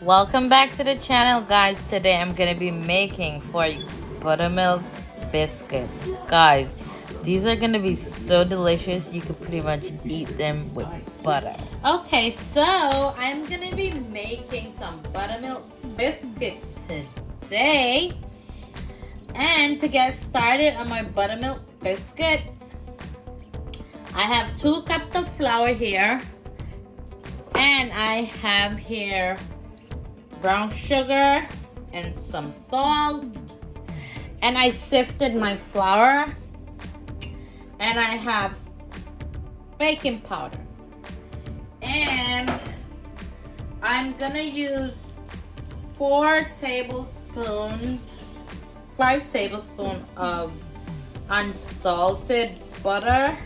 Welcome back to the channel, guys. Today I'm gonna be making for you buttermilk biscuits. Guys, these are gonna be so delicious. You could pretty much eat them with butter. Okay, so I'm gonna be making some buttermilk biscuits today. And to get started on my buttermilk biscuits, I have 2 cups of flour here, and I have here brown sugar and some salt, and I sifted my flour, and I have baking powder, and I'm gonna use 5 tablespoons of unsalted butter.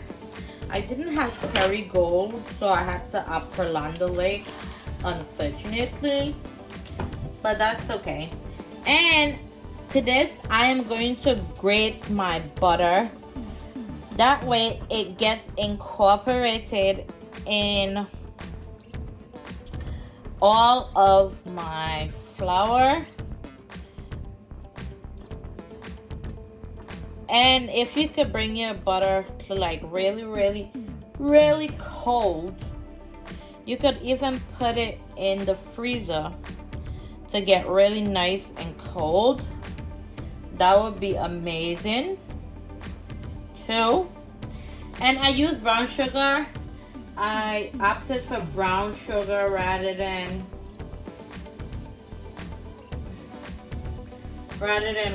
I didn't have Kerrygold, so I had to opt for Land O'Lakes, unfortunately. But that's okay. And to this, I am going to grate my butter. That way it gets incorporated in all of my flour. And if you could bring your butter to like really cold, you could even put it in the freezer to get really nice and cold. That would be amazing too. And I use brown sugar. I opted for brown sugar rather than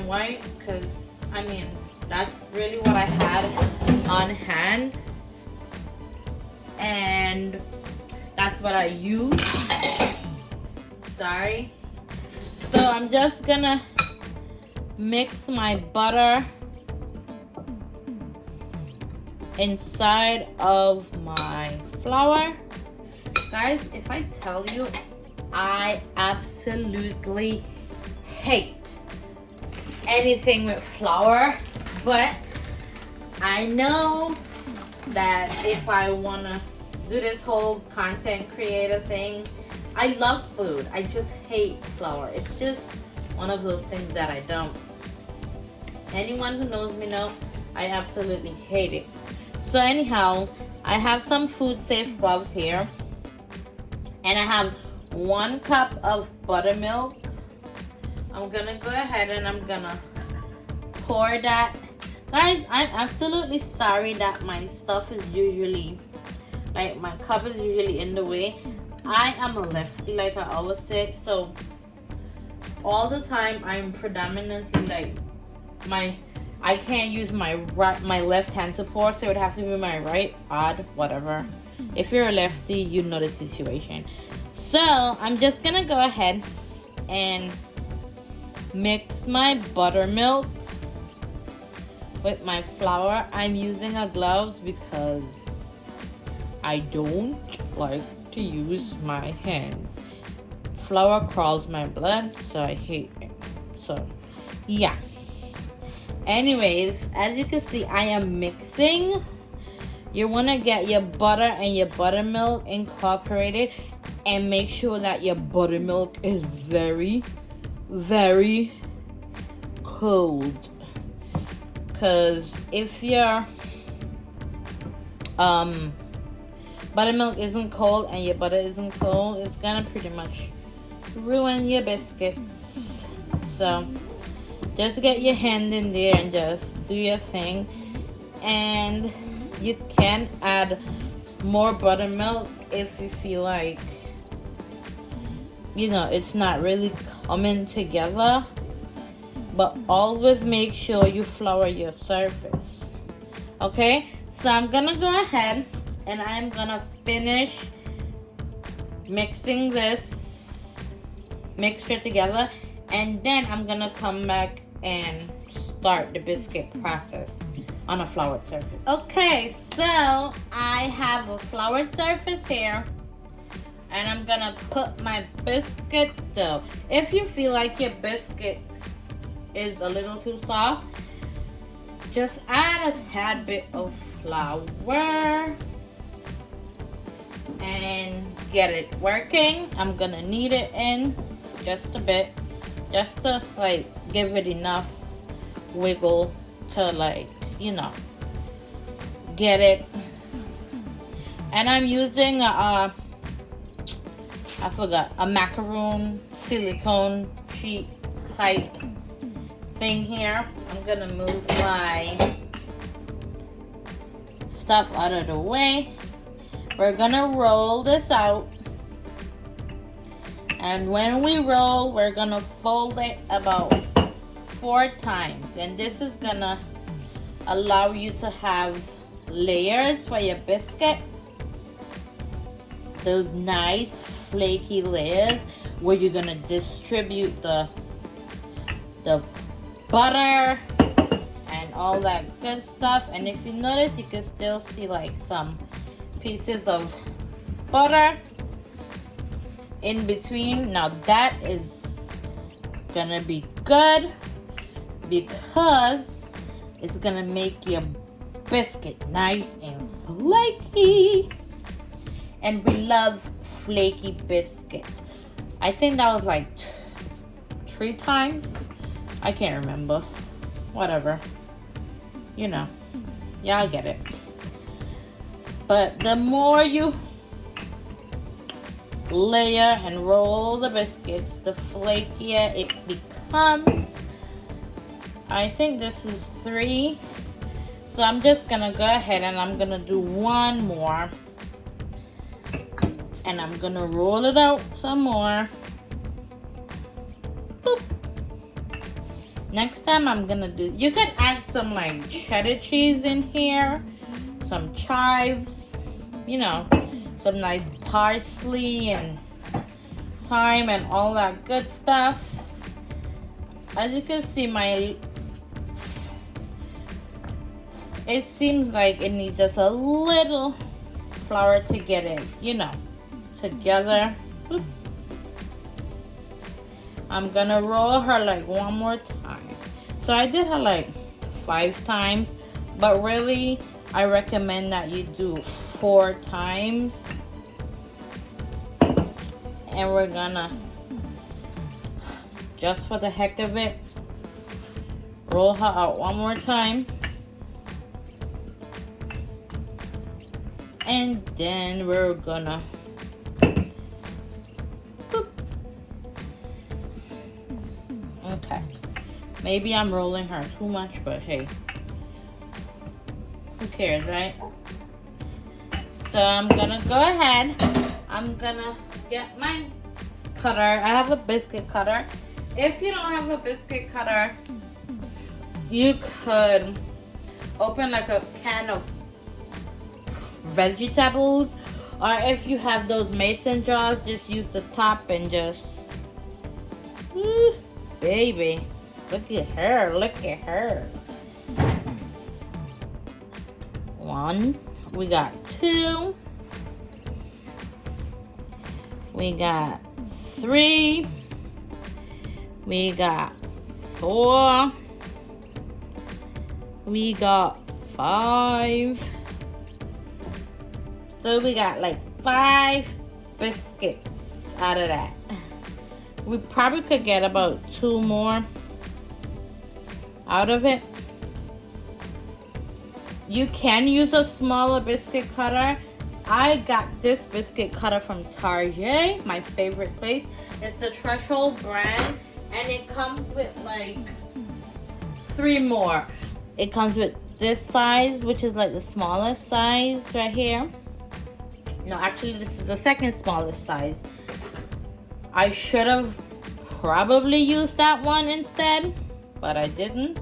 white, because I mean that's really what I had on hand, and that's what I use. Sorry. So I'm just gonna mix my butter inside of my flour. Guys, if I tell you, I absolutely hate anything with flour, but I know that if I wanna do this whole content creator thing, I love food. I just hate flour. It's just one of those things that I don't. Anyone who knows me know I absolutely hate it. So anyhow, I have some food safe gloves here, and I have 1 cup of buttermilk. I'm gonna go ahead and I'm gonna pour that. Guys, I'm absolutely sorry that my stuff is usually, like my cup is usually in the way. I am a lefty, like I always say, so all the time I'm predominantly like I can't use my left hand to pour, so it would have to be my right. Odd, whatever. If you're a lefty, you know the situation. So I'm just gonna go ahead and mix my buttermilk with my flour. I'm using a gloves because I don't like to use my hand. Flour crawls my blood, so I hate it. So yeah, anyways, as you can see, I am mixing. You want to get your butter and your buttermilk incorporated, and make sure that your buttermilk is very cold, because if your buttermilk isn't cold and your butter isn't cold, it's gonna pretty much ruin your biscuits. So just get your hand in there and just do your thing. And you can add more buttermilk if you feel like, you know, it's not really coming together. But always make sure you flour your surface. Okay, so I'm gonna go ahead and I'm gonna finish mixing this mixture together, and then I'm gonna come back and start the biscuit process on a floured surface. Okay, so I have a floured surface here, and I'm gonna put my biscuit dough. If you feel like your biscuit is a little too soft, just add a tad bit of flour and get it working. I'm gonna knead it in just a bit, just to like give it enough wiggle to, like, you know, get it. And I'm using a I forgot, a macaroon silicone sheet type thing here. I'm gonna move my stuff out of the way. We're gonna roll this out, and when we roll, we're gonna fold it about 4 times, and this is gonna allow you to have layers for your biscuit. Those nice flaky layers where you're gonna distribute the butter and all that good stuff. And if you notice, you can still see like some pieces of butter in between. Now that is gonna be good because it's gonna make your biscuit nice and flaky. And we love flaky biscuits. I think that was like 3 times. I can't remember. Whatever. You know. Y'all get it. But the more you layer and roll the biscuits, the flakier it becomes. I think this is 3. So I'm just gonna go ahead and I'm gonna do 1 more. And I'm gonna roll it out some more. Boop. Next time I'm gonna do, you can add some like cheddar cheese in here, some chives, you know, some nice parsley and thyme and all that good stuff. As you can see, it seems like it needs just a little flour to get it, you know, together. Boop. I'm gonna roll her like 1 more time. So I did her like 5 times, but really I recommend that you do 4 times. And we're gonna, just for the heck of it, roll her out 1 more time. And then we're gonna okay. Maybe I'm rolling her too much, but hey, who cares, right? So I'm gonna go ahead. I'm gonna get my cutter. I have a biscuit cutter. If you don't have a biscuit cutter, you could open like a can of vegetables, or if you have those mason jars, just use the top and just baby, look at her, look at her. 1, we got 2, we got 3, we got 4, we got 5. So we got like 5 biscuits out of that. We probably could get about 2 more out of it. You can use a smaller biscuit cutter. I got this biscuit cutter from Target, my favorite place. It's the Threshold brand, and it comes with like 3 more. It comes with this size, which is like the smallest size right here. No, actually this is the second smallest size. I should have probably used that one instead, but I didn't.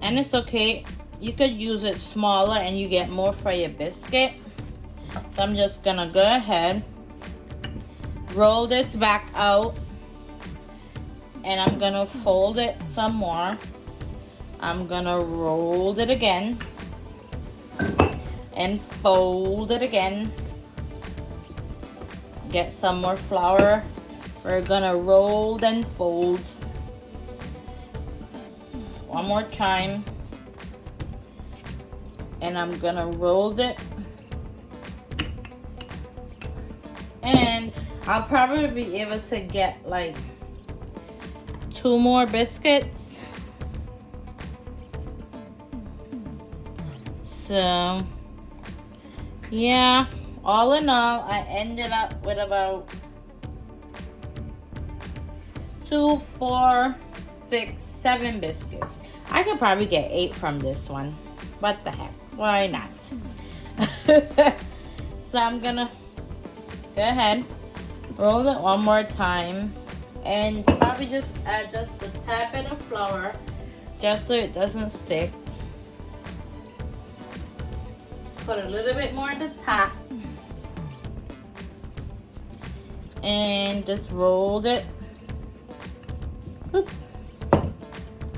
And it's okay. You could use it smaller and you get more for your biscuit. So I'm just gonna go ahead, roll this back out, and I'm gonna fold it some more. I'm gonna roll it again and fold it again. Get some more flour. We're gonna roll and fold 1 more time, and I'm gonna roll it I'll probably be able to get like 2 more biscuits. So yeah, all in all, I ended up with about 2, 4, 6, 7 biscuits. I could probably get 8 from this one. What the heck? Why not? So I'm gonna go ahead, roll it one more time, and probably just add just a tad bit of flour, just so it doesn't stick. Put a little bit more at the top, and just rolled it. Oops.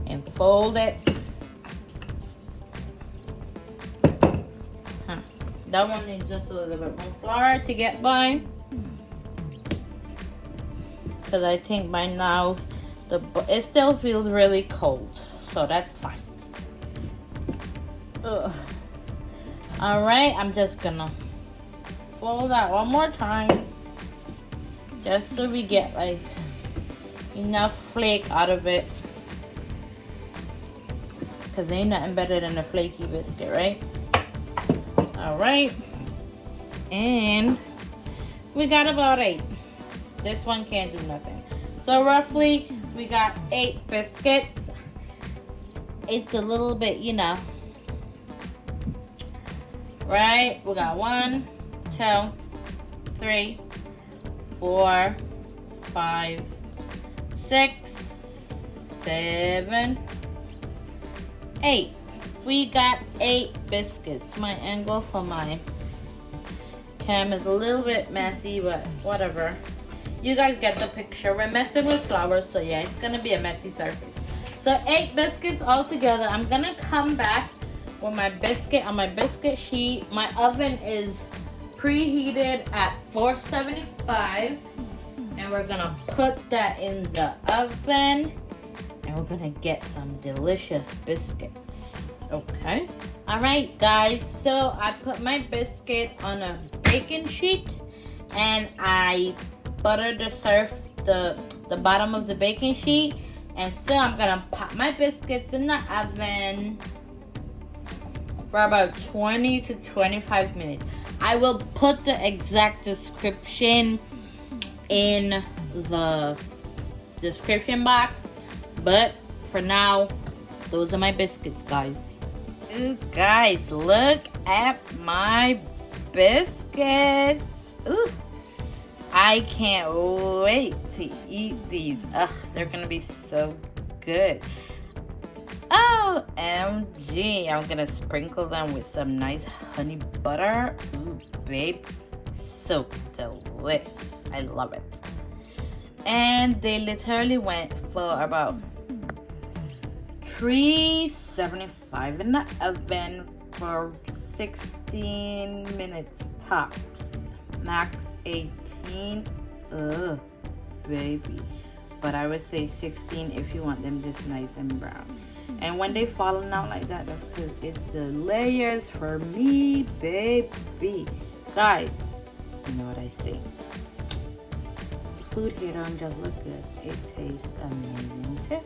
And fold it. That one needs just a little bit more flour to get by, because I think by now it still feels really cold, so that's fine. Ugh. All right, I'm just gonna fold that one more time, just so we get like enough flake out of it, because ain't nothing better than a flaky biscuit, right? All right, and we got about 8. This one can't do nothing. So roughly we got 8 biscuits. It's a little bit, you know, right? We got 1, 2, 3, 4, 5, 6, 7, 8. We got 8 biscuits. My angle for my cam is a little bit messy, but whatever. You guys get the picture. We're messing with flour, so yeah, it's gonna be a messy surface. So 8 biscuits all together. I'm gonna come back with my biscuit on my biscuit sheet. My oven is preheated at 475, and we're gonna put that in the oven, and we're gonna get some delicious biscuits. Okay. All right, guys. So I put my biscuit on a baking sheet, and I buttered the bottom of the baking sheet. And so I'm gonna pop my biscuits in the oven for about 20 to 25 minutes. I will put the exact description in the description box, but for now, those are my biscuits, guys. Ooh, guys, look at my biscuits. Ooh, I can't wait to eat these. Ugh, they're gonna be so good. OMG, I'm gonna sprinkle them with some nice honey butter. Ooh, babe, so delicious. I love it. And they literally went for about $375 in the oven for 16 minutes tops, max 18. Ugh, baby. But I would say 16 if you want them this nice and brown. And when they falling out like that, that's because it's the layers for me, baby. Guys, you know what I say. The food here don't just look good, it tastes amazing too.